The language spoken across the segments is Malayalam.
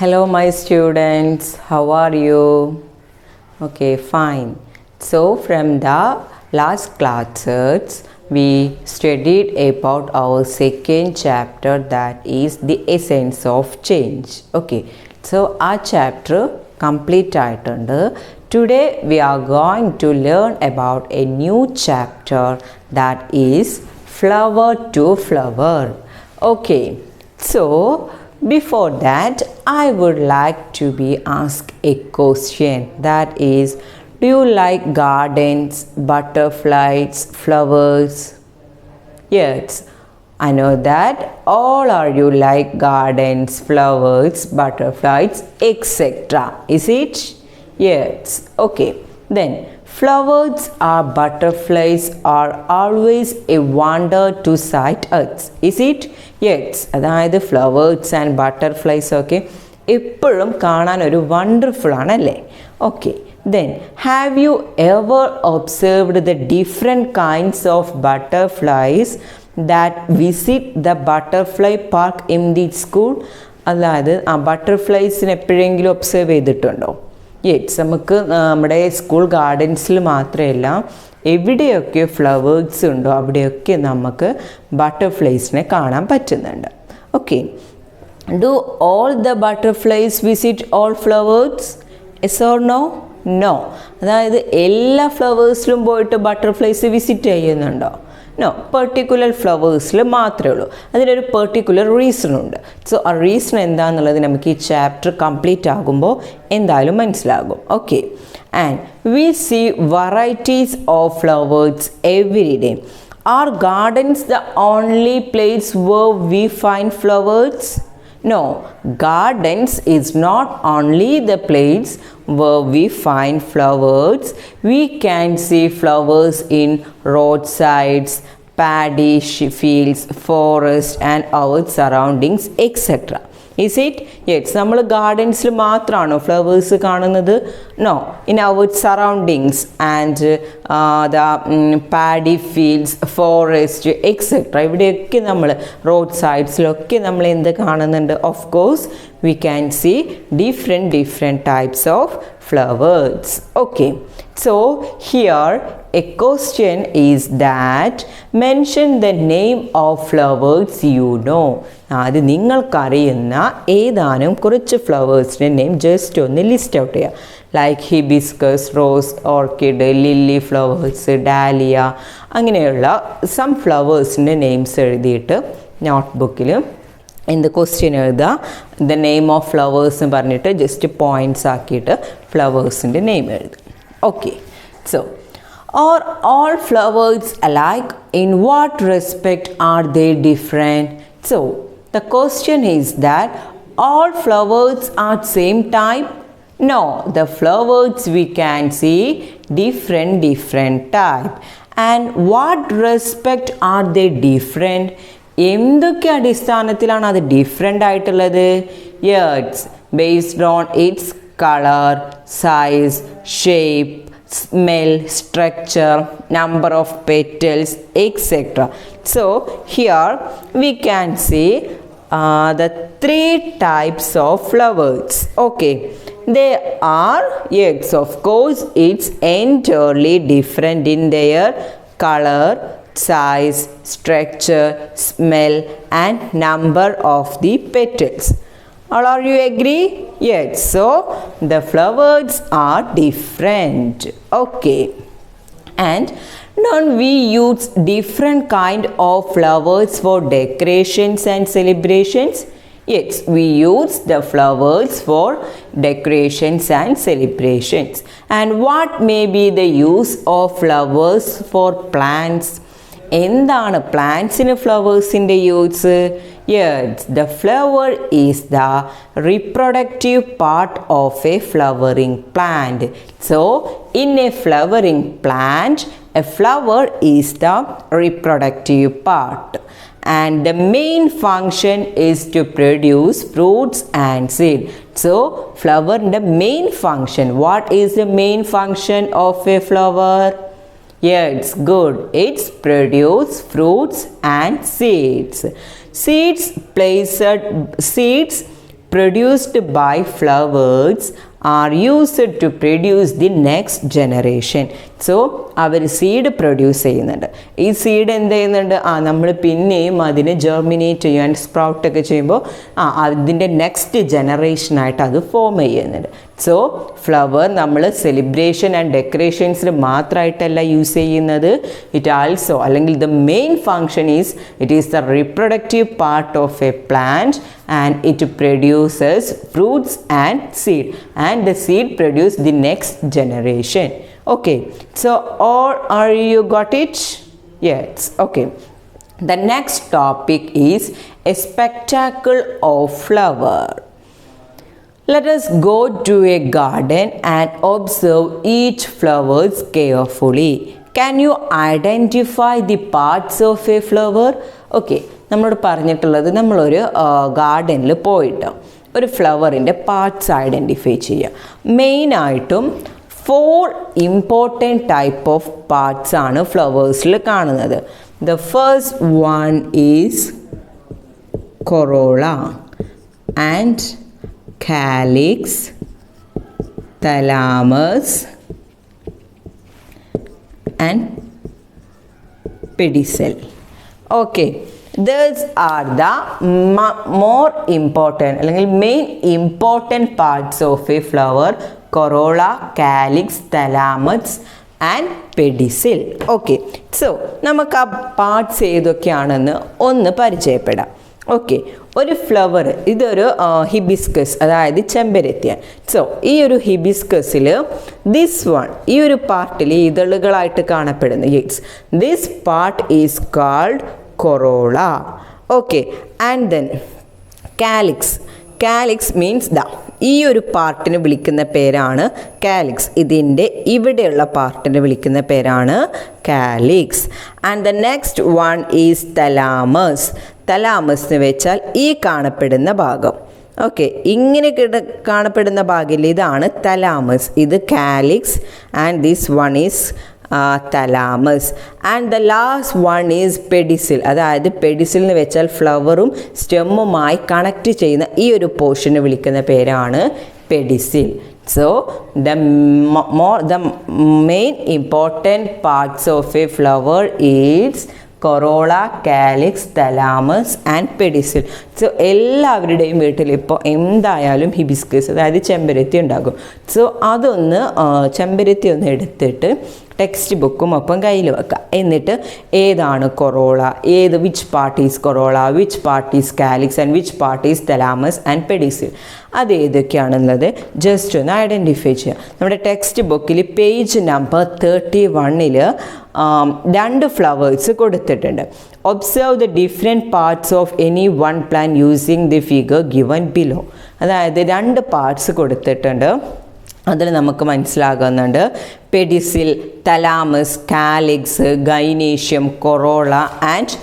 Hello my students, how are you? Okay, fine. So from the last classes we studied about our second chapter, that is the essence of change. Okay, so our chapter complete ആയിട്ടുണ്ട്. Today we are going to learn about a new chapter, that is flower to flower. Okay, so before that, I would like to be asked a question, that is, do you like gardens, butterflies, flowers? Yes, I know that all are you like gardens, flowers, butterflies, etc. Is it? Yes. Okay. Then flowers or butterflies are always a wonder to sight us. Is it? Yes. അതായത് ഫ്ലവേഴ്സ് ആൻഡ് ബട്ടർഫ്ലൈസ് ഒക്കെ എപ്പോഴും കാണാൻ ഒരു വണ്ടർഫുൾ ആണല്ലേ? Okay, then have you ever observed the different kinds of butterflies that visit the butterfly park in the school? അതായത് ആ ബട്ടർഫ്ലൈസിന് എപ്പോഴെങ്കിലും ഒബ്സർവ് ചെയ്തിട്ടുണ്ടോ? യെസ്, നമുക്ക് നമ്മുടെ സ്കൂൾ ഗാർഡൻസിൽ മാത്രമല്ല, എവിടെയൊക്കെ ഫ്ലവേഴ്സ് ഉണ്ടോ അവിടെയൊക്കെ നമുക്ക് ബട്ടർഫ്ലൈസിനെ കാണാൻ പറ്റുന്നുണ്ട്. Okay, do all the butterflies visit all flowers? Yes or no? No. അതായത് എല്ലാ ഫ്ലവേഴ്സിലും പോയിട്ട് ബട്ടർഫ്ലൈസ് വിസിറ്റ് ചെയ്യുന്നുണ്ടോ? നോ, പെർട്ടിക്കുലർ ഫ്ലവേഴ്സിൽ മാത്രമേ ഉള്ളൂ. അതിനൊരു പെർട്ടിക്കുലർ റീസൺ ഉണ്ട്. സോ ആ റീസൺ എന്താണെന്നുള്ളത് നമുക്ക് ഈ ചാപ്റ്റർ കംപ്ലീറ്റ് ആകുമ്പോൾ എന്തായാലും മനസ്സിലാകും. Okay, and we see varieties of flowers every day. Are gardens the only place where we find flowers? No, gardens is not only the place where we find flowers. We can see flowers in roadsides, paddy fields, forests and our surroundings, etc. Is it? Yes, നമ്മൾ ഗാർഡൻസിൽ മാത്രമാണോ ഫ്ലവേഴ്സ് കാണുന്നത്? No, in our surroundings and the paddy fields, forest, etcetera, ഇവിടെയൊക്കെ നമ്മൾ റോഡ് സൈഡ്സിലൊക്കെ നമ്മൾ എന്ത് കാണുന്നുണ്ട്? Of course we can see different types of flowers. Okay, so here a question is that mention the name of flowers you know. അത് നിങ്ങൾക്കറിയുന്ന ഏതാനും കുറച്ച് ഫ്ലവേഴ്സിൻ്റെ നെയിം ജസ്റ്റ് ഒന്ന് ലിസ്റ്റ് ഔട്ട് ചെയ്യുക. Like hibiscus, rose, orchid, lily flowers, dahlia, അങ്ങനെയുള്ള സം ഫ്ലവേഴ്സിൻ്റെ നെയിംസ് എഴുതിയിട്ട് നോട്ട്ബുക്കിൽ എന്ത് ക്വസ്റ്റ്യൻ എഴുതുക, ദ നെയിം ഓഫ് ഫ്ലവേഴ്സ് എന്ന് പറഞ്ഞിട്ട് ജസ്റ്റ് പോയിൻറ്റ്സ് ആക്കിയിട്ട് ഫ്ലവേഴ്സിൻ്റെ നെയിം എഴുതുക. Okay, so are all flowers alike? In what respect are they different? So the question is that all flowers are same type? No, the flowers we can see different type. And what respect are they different? എന്തൊക്കെ അടിസ്ഥാനത്തിലാണ് അത് ഡിഫറെൻ്റ് ആയിട്ടുള്ളത്? Yes, based on its colour, size, shape, smell, structure, number of petals, etc. So here we can see the three types of flowers. Okay, they are, yes, of course it's entirely different in their color, size, structure, smell and number of the petals. All are you agree? Yes, so the flowers are different. Okay, and don't we use different kind of flowers for decorations and celebrations? Yes, we use the flowers for decorations and celebrations. And what may be the use of flowers for plants? എന്താണ് പ്ലാന്റ്സിന് ഫ്ലവേഴ്സിൻ്റെ use? Yes, the flower is the reproductive part of a flowering plant. So in a flowering plant a flower is the reproductive part. And the main function is to produce fruits and seed. So flower the main function. What is the main function of a flower? Yeah, it's good. It's produce fruits and seeds. Seeds produced by flowers are used to produce the next generation. So അവർ സീഡ് പ്രൊഡ്യൂസ് ചെയ്യുന്നുണ്ട്. ഈ സീഡ് എന്ത് ചെയ്യുന്നുണ്ട്? നമ്മൾ പിന്നെയും അതിനെ ജെർമിനേറ്റ് ചെയ്യാൻ സ്പ്രൗട്ടൊക്കെ ചെയ്യുമ്പോൾ അതിൻ്റെ നെക്സ്റ്റ് ജനറേഷനായിട്ട് അത് ഫോം ചെയ്യുന്നുണ്ട്. സോ ഫ്ലവർ നമ്മൾ സെലിബ്രേഷൻ ആൻഡ് ഡെക്കറേഷൻസിൽ മാത്രമായിട്ടല്ല യൂസ് ചെയ്യുന്നത്. ഇറ്റ് ആൾസോ, അല്ലെങ്കിൽ the main function it is the reproductive part of A plant and it produces fruits and seed, and the seed produce the next generation. Okay, so all are you got it? Yes. Okay, the next topic is a spectacle of flower. Let us go to a garden and observe each flowers carefully. Can you identify the parts of a flower? Okay, നമ്മളോട് പറഞ്ഞിട്ടുള്ളത്, നമ്മളൊരു ഗാർഡനിൽ പോയിട്ട് ഒരു ഫ്ലവറിൻ്റെ പാർട്സ് ഐഡൻറ്റിഫൈ ചെയ്യുക. മെയിനായിട്ടും 4 ഇമ്പോർട്ടൻറ്റ് ടൈപ്പ് ഓഫ് പാർട്സ് ആണ് ഫ്ലവേഴ്സിൽ കാണുന്നത്. The first one is corolla and calyx, thalamus and pedicel. Okay, these are the more important, അല്ലെങ്കിൽ main important parts of a flower: corolla, calyx, thalamus and pedicel. Okay, so നമുക്ക് ആ പാർട്സ് ഏതൊക്കെയാണെന്ന് ഒന്ന് പരിചയപ്പെടാം. ഓക്കെ, ഒരു ഫ്ലവർ, ഇതൊരു ഹിബിസ്കസ്, അതായത് ചെമ്പരത്തിയാണ്. സോ ഈ ഒരു ഹിബിസ്കസിൽ ദിസ് വൺ, ഈ ഒരു പാർട്ടിൽ ഇതളുകളായിട്ട് കാണപ്പെടുന്നു. Yes, this part is called corolla. Okay, and then calyx. Calyx means ഈ ഒരു പാർട്ടിന് വിളിക്കുന്ന പേരാണ് കാലിക്സ്. ഇതിൻ്റെ ഇവിടെയുള്ള പാർട്ടിന് വിളിക്കുന്ന പേരാണ് calyx. And the next one is thalamus. Thalamus എന്ന് വെച്ചാൽ ഈ കാണപ്പെടുന്ന ഭാഗം. ഓക്കെ, ഇങ്ങനെ കാണപ്പെടുന്ന ഭാഗം ഇതാണ് തലാമസ്. ഇത് calyx and this one is thalamus. And the last one is pedicel. അതായത് പെഡിസിൽ എന്ന് വെച്ചാൽ ഫ്ലവറും സ്റ്റെമ്മുമായി കണക്ട് ചെയ്യുന്ന ഈ ഒരു പോർഷനെ വിളിക്കുന്ന പേരാണ് pedicel. So the main important parts of a flower is corolla, calyx, thalamus and pedicel. So എല്ലാവരുടെയും വീട്ടിൽ ഇപ്പോൾ എന്തായാലും ഹിബിസ്കസ്, അതായത് ചെമ്പരത്തി ഉണ്ടാകും. സോ അതൊന്ന് ചെമ്പരത്തി ഒന്ന് എടുത്തിട്ട് ടെക്സ്റ്റ് ബുക്കും ഒപ്പം കയ്യിൽ വെക്കുക. എന്നിട്ട് ഏതാണ് corolla, which part is corolla, which part is calyx and which part is thalamus and pedicel, അത് ഏതൊക്കെയാണെന്നുള്ളത് ജസ്റ്റ് ഒന്ന് ഐഡൻറ്റിഫൈ ചെയ്യുക. നമ്മുടെ ടെക്സ്റ്റ് ബുക്കിൽ പേജ് നമ്പർ 31 2 ഫ്ലവേഴ്സ് കൊടുത്തിട്ടുണ്ട്. Observe the different parts of any one plant using the figure given below. അതായത് 2 പാർട്സ് കൊടുത്തിട്ടുണ്ട്. അതിൽ നമുക്ക് മനസ്സിലാകുന്നുണ്ട് pedicel, thalamus, calyx, gynoecium, corolla and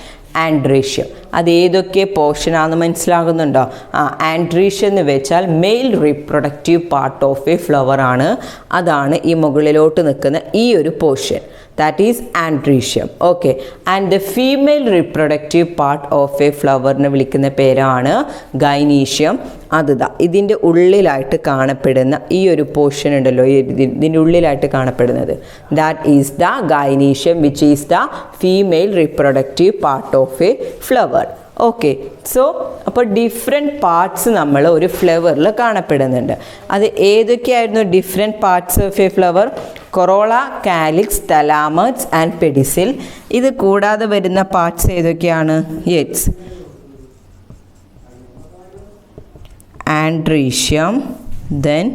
androecium. അത് ഏതൊക്കെ പോർഷനാണെന്ന് മനസ്സിലാകുന്നുണ്ടോ? ആൻഡ്രീഷ്യം എന്ന് വെച്ചാൽ mail reproductive part of a flower ആണ്. അതാണ് ഈ മുകളിലോട്ട് നിൽക്കുന്ന ഈ ഒരു portion. That is androecium. Okay, and the female reproductive part of a ഫ്ലവറിനെ വിളിക്കുന്ന പേരാണ് ഗൈനീഷ്യം. ഇതിൻ്റെ ഉള്ളിലായിട്ട് കാണപ്പെടുന്ന ഈ ഒരു പോർഷൻ ഉണ്ടല്ലോ, ഇതിൻ്റെ ഉള്ളിലായിട്ട് കാണപ്പെടുന്നത്, that is the gynoecium, which is the female reproductive part of a flower. Okay, so അപ്പോൾ ഡിഫറെൻറ്റ് പാർട്സ് നമ്മൾ ഒരു ഫ്ലവറിൽ കാണപ്പെടുന്നുണ്ട്. അത് ഏതൊക്കെയായിരുന്നു different parts of a flower? Corolla, calyx, thalamus and pedicel. ഇത് കൂടാതെ വരുന്ന പാർട്സ് ഏതൊക്കെയാണ്? Yes, androecium, then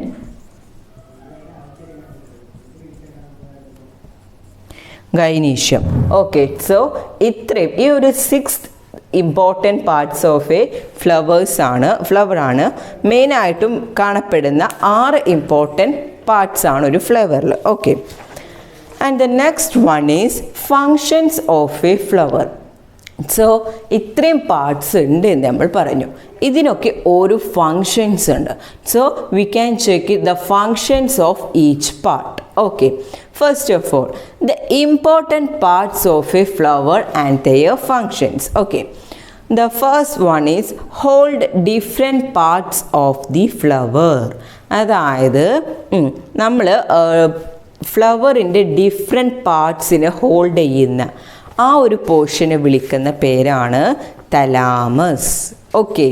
gynoecium. Okay, so ഇത്രയും ഈ ഒരു 6 ഇമ്പോർട്ടൻറ്റ് പാർട്സ് ഓഫ് എ ഫ്ലവറാണ്. മെയിനായിട്ടും കാണപ്പെടുന്ന 6 ഇമ്പോർട്ടൻറ്റ് പാർട്സ് ആണ് ഒരു ഫ്ലവറിൽ. Okay, and the next one is functions of a flower. So ഇത്രയും പാർട്സ് ഉണ്ട് എന്ന് നമ്മൾ പറഞ്ഞു. ഇതിനൊക്കെ ഓരോ ഫങ്ഷൻസ് ഉണ്ട്. So we can check the functions of each part. Okay, first of all, the important parts of a flower and their functions. Okay, The first one is hold different parts of the flower. അതായത് നമ്മൾ ഫ്ലവറിൻ്റെ ഡിഫറെൻറ്റ് പാർട്സിനെ ഹോൾഡ് ചെയ്യുന്ന ആ ഒരു പോർഷനെ വിളിക്കുന്ന പേരാണ് thalamus. Okay,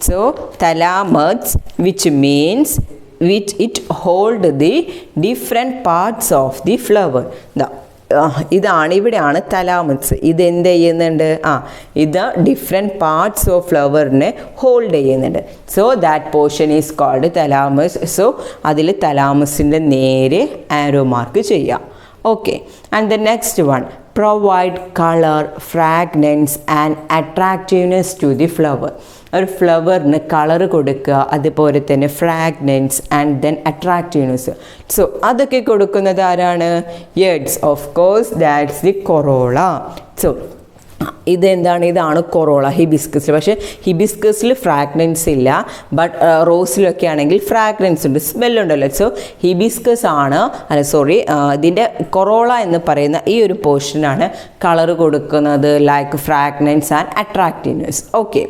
so thalamus which means which it hold the different parts of the flower. ഇതാണ്, ഇവിടെയാണ് തലാമസ്. ഇതെന്ത് ചെയ്യുന്നുണ്ട്? ഇത് ഡിഫറെൻറ്റ് പാർട്സ് ഓഫ് ഫ്ലവറിനെ ഹോൾഡ് ചെയ്യുന്നുണ്ട്. So that portion is called thalamus. So അതിൽ തലാമസിൻ്റെ നേരെ ആരോ മാർക്ക് ചെയ്യാം. Okay, and the next one provide color, fragrance and attractiveness to the flower. ഒരു ഫ്ലവറിന് കളർ കൊടുക്കുക, അതുപോലെ തന്നെ fragrance and then attractiveness. So അതൊക്കെ കൊടുക്കുന്നത് ആരാണ്? Yes, of course that's the corolla. So ഇതെന്താണ്? ഇതാണ് കൊറോള ഹിബിസ്കസിൽ. പക്ഷേ ഹിബിസ്കസിൽ ഫ്രാഗ്രൻസ് ഇല്ല, ബട്ട് റോസിലൊക്കെ ആണെങ്കിൽ ഫ്രാഗ്രൻസ് ഉണ്ട്, സ്മെല്ലുണ്ടല്ലോ. സോ ഹിബിസ്കസ് ആണ്, ഇതിൻ്റെ കൊറോള എന്ന് പറയുന്ന ഈ ഒരു പോർഷനാണ് കളർ കൊടുക്കുന്നത്, like fragrance and attractiveness. Okay,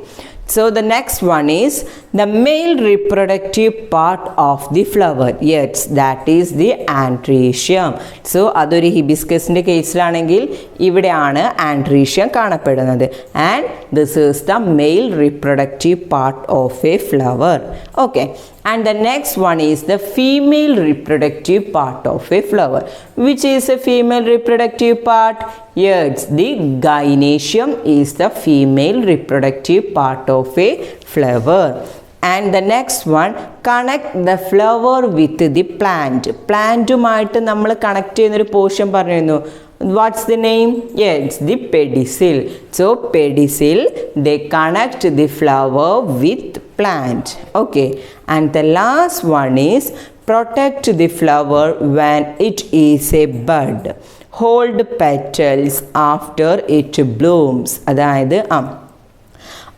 so the next one is the male reproductive part of the flower. Yes, that is the anterior. So അതൊരു ഹിബിസ്കസിൻ്റെ കേസിലാണെങ്കിൽ ഇവിടെയാണ് ആൻട്രീഷ്യം കാണപ്പെടുന്നത്. And this is the mail reproductive part of a flower. Okay, and the next one is the female reproductive part of a flower. Which is a female reproductive part? Yes, the gynoecium is the female reproductive part of a flower. And the next one, connect the flower with the plant. പ്ലാന്റുമായിട്ട് നമ്മൾ കണക്ട് ചെയ്യുന്നൊരു പോർഷൻ പറഞ്ഞിരുന്നു. What's the name? Yes, the pedicel. So pedicel, they connect the flower with plant. Okay, and the last one is protect the flower when it is a bud. Hold petals after it blooms. അതായത്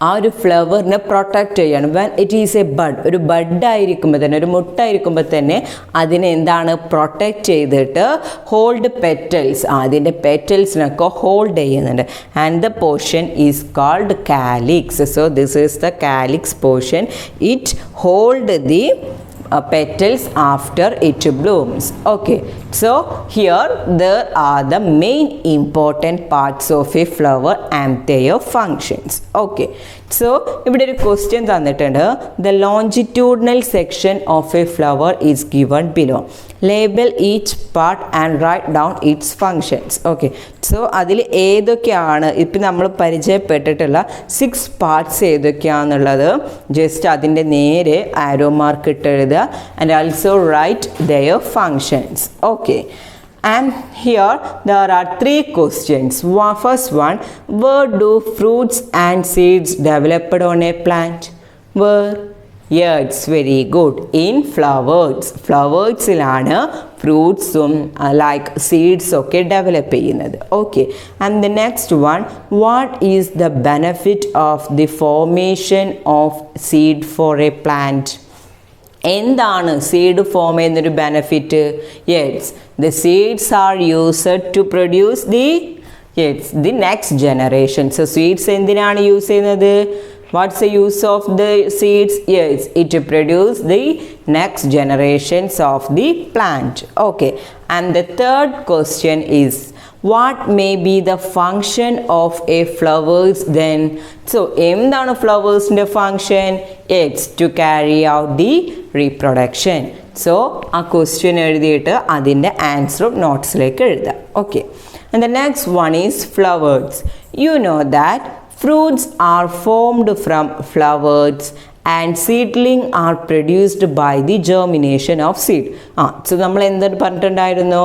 ആ ഒരു ഫ്ലവറിനെ പ്രൊട്ടക്റ്റ് ചെയ്യണം. When it is A bud, ഒരു ബഡായിരിക്കുമ്പോൾ തന്നെ, ഒരു മുട്ടായിരിക്കുമ്പോൾ തന്നെ അതിനെ എന്താണ് പ്രൊട്ടക്റ്റ് ചെയ്തിട്ട് ഹോൾഡ് പെറ്റൽസ്, അതിൻ്റെ പെറ്റൽസിനൊക്കെ ഹോൾഡ് ചെയ്യുന്നുണ്ട്. And the portion is called calyx. So this is the calyx portion. It hold the petals after it blooms. Okay, so here there are the main important parts of a flower and their functions. Okay, so ഇവിടെ ഒരു ക്വസ്റ്റ്യൻ തന്നിട്ടുണ്ട്. The longitudinal section of a flower is given below. Label each part and write down its functions. Okay, so അതിൽ ഏതൊക്കെയാണ് ഇപ്പം നമ്മൾ പരിചയപ്പെട്ടിട്ടുള്ള 6 പാർട്സ് ഏതൊക്കെയാണെന്നുള്ളത് ജസ്റ്റ് അതിൻ്റെ നേരെ ആരോ മാർക്ക് ഇട്ടെഴുതുക. And also write their functions. Okay, and here there are 3 questions. First one, where do fruits and seeds developed on a plant? Where? Yeah, it's very good. In flowers. Flowersilana ഫ്രൂട്ട്സും ലൈക്ക് സീഡ്സും ഒക്കെ ഡെവലപ്പ് ചെയ്യുന്നത്. Okay, and the next one, what is the benefit of the formation of seed for a plant? എന്താണ് സീഡ് ഫോം ചെയ്യുന്നൊരു benefit? Yes, the seeds are used to produce the next generation. So seeds എന്തിനാണ് യൂസ് ചെയ്യുന്നത്? What's the use of the seeds? Yes, it produce the next generations of the plant. Okay, and the third question is, what may be the function of a flowers then? So എന്താണ് ഫ്ലവേഴ്സിൻ്റെ function? It's to carry out the reproduction. So ആ ക്വസ്റ്റ്യൻ എഴുതിയിട്ട് അതിൻ്റെ ആൻസറും നോട്ട്സിലേക്ക് എഴുതാം. Okay, and the next one is flowers. You know that fruits are formed from flowers and seedling are produced by the germination of seed. So നമ്മൾ എന്താണ് പറഞ്ഞിട്ടുണ്ടായിരുന്നു?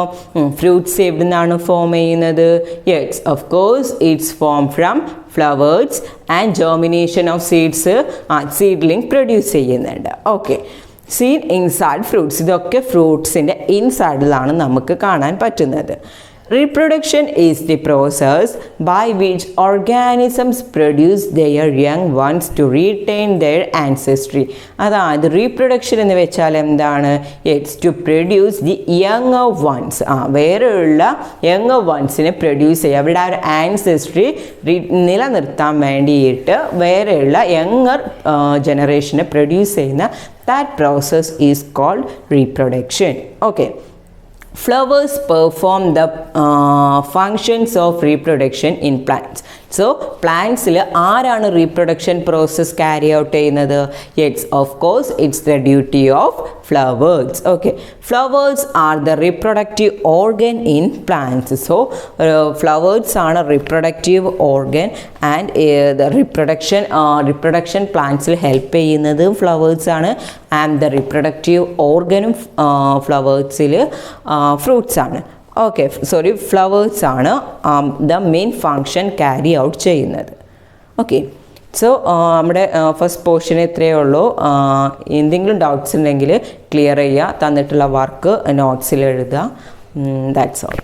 ഫ്രൂട്ട്സ് എവിടെ നിന്നാണ് ഫോം ചെയ്യുന്നത്? Yes, of course it's form from flowers and germination of seeds seedling produce ചെയ്യുന്നുണ്ട്. ഓക്കെ, സീഡ് ഇൻസൈഡ് ഫ്രൂട്ട്സ്, ഇതൊക്കെ ഫ്രൂട്ട്സിൻ്റെ ഇൻസൈഡിലാണ് നമുക്ക് കാണാൻ പറ്റുന്നത്. Reproduction is the process by which organisms produce their young ones to retain their ancestry. അതായത് റീപ്രൊഡക്ഷൻ എന്ന് വെച്ചാൽ എന്താണ്? It's to produce the younger ones. വേറെയുള്ള യങ്ങർ വൺസിനെ പ്രൊഡ്യൂസ് ചെയ്യുക, അവരുടെ ആ ഒരു ആൻസെസ്ട്രി നിലനിർത്താൻ വേണ്ടിയിട്ട് വേറെയുള്ള യങ്ങർ ജനറേഷനെ പ്രൊഡ്യൂസ് ചെയ്യുന്ന that process is called reproduction. Okay. Flowers perform the functions of reproduction in plants. So പ്ലാന്റ്സിൽ ആരാണ് റീപ്രൊഡക്ഷൻ പ്രോസസ് ക്യാരി ഔട്ട് ചെയ്യുന്നത്? Yes, of course it's the duty of flowers. Okay, flowers are the reproductive organ in plants. So flowers ആണ് reproductive organ and the reproduction പ്ലാന്റ്സിൽ ഹെൽപ്പ് ചെയ്യുന്നത് ഫ്ലവേഴ്സ് ആണ്. ആൻഡ് ദ റിപ്രൊഡക്റ്റീവ് ഓർഗനും ഫ്ലവേഴ്സിൽ ഫ്രൂട്ട്സ് ആണ്. ഓക്കെ, സോറി, ഫ്ലവേഴ്സ് ആണ് the main function carry out ചെയ്യുന്നത്. ഓക്കെ, സോ നമ്മുടെ ഫസ്റ്റ് പോർഷൻ ഇത്രയേ ഉള്ളൂ. എന്തെങ്കിലും ഡൗട്ട്സ് ഉണ്ടെങ്കിൽ ക്ലിയർ ചെയ്യുക, തന്നിട്ടുള്ള വർക്ക് നോട്ട്സിൽ എഴുതുക. That's all.